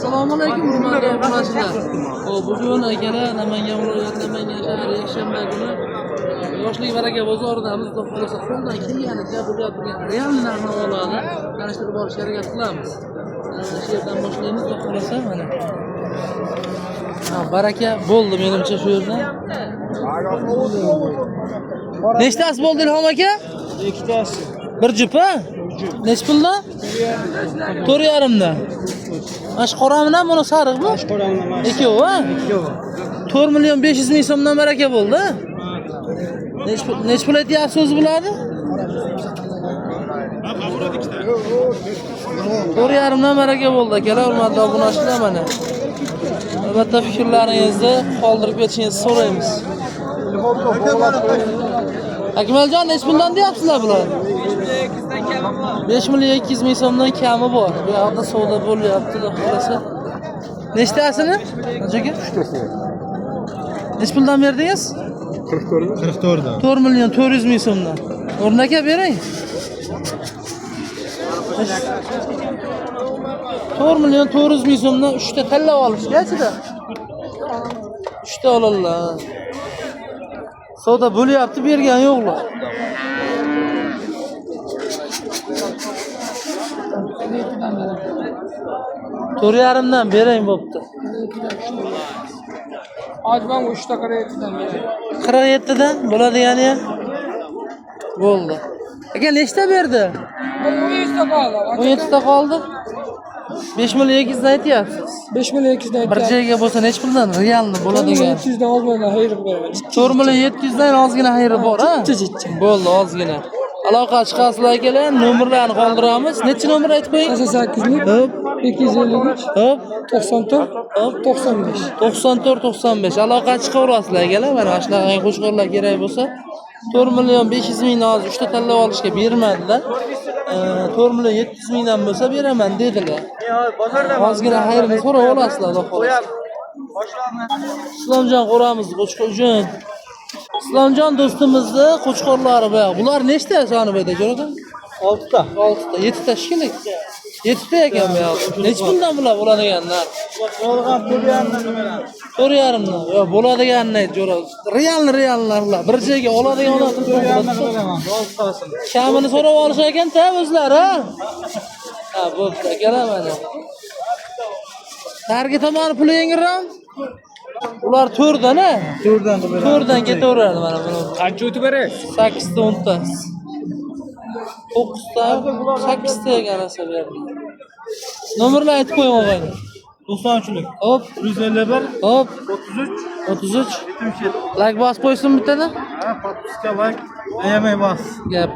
Assalomu alaykum hurmatli obunachilar. Bugun akalar Namangan viloyati Namangan shahri yakshanba kuni Yoshlik baraka bozoridamiz. Xudo xolasa qo'ldan kelganicha bo'lib turgan real narxlarni tanishtirib olishga harakat qilamiz. Shu yerdan boshlaymiz. Xudo xolasa mana. Baraka bo'ldi menimcha shu yerdan. Nechtasi bo'ldi Ilhom aka? Ikkitasi. Bir jup ha? Nech puldan? 4,5 dan. Mana shu qoramdan buni sariq bu? Qoramdan. Ikkovi ha? 4 million 500 ming so'mdan baraka bo'ldi. Nech pul aytyapsiz o'zi bularni? 4,5 dan baraka bo'ldi akalar, hurmatli obunachilar mana. Albatta fikrlaringizni qoldirib ketishingizni so'raymiz. Akmaljon, nech puldan deyapsizlar bular? 5 million 200 ming so'mdan kami bor. Bu yerda savdo bo'lyapti, xudo xolasa. Nechtasini? Qanchaga? 3tasi. Nech puldan berdingiz? 44 dan. 4 million 400 ming so'mdan. O'rnaka bering. 4 million 400 ming so'mdan 3 ta tanlab olishga-chida. 3 ta olinglar. Savdo bo'lyapti, bergan yo'qlar. To'rt yarimdan berang bo'pti. Hozir men 3 ta 47 dan beraman. 47 dan bo'ladigani ham bo'ldi. Aka nechta berdi? 17 ta qoldi. 17 ta qoldi. 5 million 200 dan aytyapsiz. 5 million 200 dan. Bir joyga bo'lsa nech puldan realni bo'ladigan? 700 dan ozgina xayri beraman. 4 million 700 dan ozgina xayri bor, ha? Bo'ldi, ozgina. Aloqa chiqasizlar akalar, nomerlarni qoldiramiz. Necha nomer aytib qo'ying? 88 Hop, 253 hop, 94 95. 94 95. Aloqa chiqaverasizlar akalar. Mana shunaqa qo'shqorlar kerak bo'lsa 4 million 500 mingdan hozir 3 ta tanlab olishga bermadilar. 4 million 700 mingdan bo'lsa beraman dedilar. Ozgina xayrini so'rab olasizlar, xudo xolasa. Islomjon qo'ramiz, Qo'chqorjon. Islomjon do'stimizni qo'chqorlari bu. Bular nechta soni bu yerda, jo'radan? 6 ta. 6 ta, 7 ta shikili. 7 ta ekan bu yoq. Nech puldan bular bo'ladiganlar? Bo'lgan pullarni nimalar? 4,5 dan. Yo, bo'ladiganini ayt, jo'ra. Realni ular. Bir joyga oladigan odam Bilaman. 6 tasini. kamini so'rab olishar ekan-da o'zlari, ha? Ha, bo'pti, akalar mana. Nargi tomoni puli yengilroq? Ular 4 dan, ha? 4 dan beraman. 4 dan ketaveradi mana buni. Qancha o'tib beray? 8 ta 10 ta. 9 ta, 8 ta ekanasa berdi. Nomerlarni aytib qo'ying og'ayni. 93lik. Hop, 151 hop, 33 33. 77. Like bosib qo'ysin bittadan. Ha, podpiska like. Ayamay bas. Gap